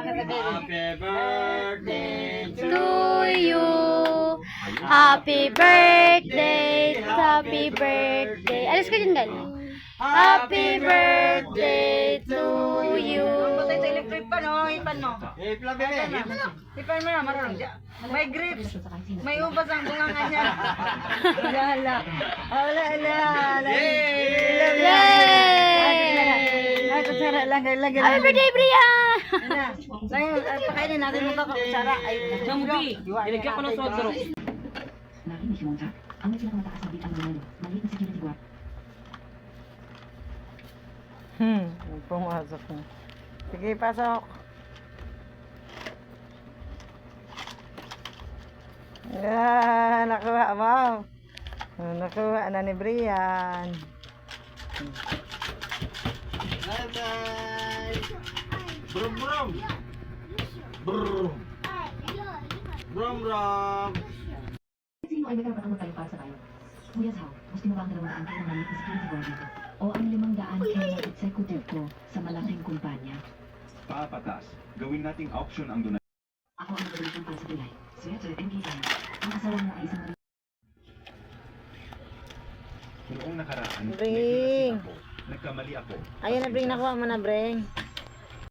Happy birthday To you. Happy birthday. Happy birthday. Alis ka dyan, Gal. Happy birthday to you. Patay sa electric pan, oh. Ipan mo. Plan, bebe. Ipan mo na, marunong siya. May grapes. May ubas ang bunganga niya. Ala. Yay! Ay, kutsara lang. Lagyan Happy birthday, Bria! Pakainin natin mo ito kutsara. Ay, Jambi, ilagyan ko ng soda. Lagi ni Simonja, ang may pinakamataas na bit ang nanalo. Maliit na security guard. Pumasok na. Sige, pasok. Yan, nakuha mo. Nakuha na ni Brian. Bye-bye. Brum, brum. Brum. Brum, brum. Sino ay magkakaroon tayo para sa tayo? Kuya Zhao, gusto mo ba ang 200 kaya ng maliit na security guard dito? O ang 500 kaya ng executive ko sa malaking kumpanya? Paapatas, gawin nating auction ang donasyon. Ako ang nagdodonasyon para sa tulay. Sweater and design. Ang asawa mo ay isang Noong nakaraan, Bring. nagkamali ako. Ayun na, Bring. Nakuha mo na, Bring.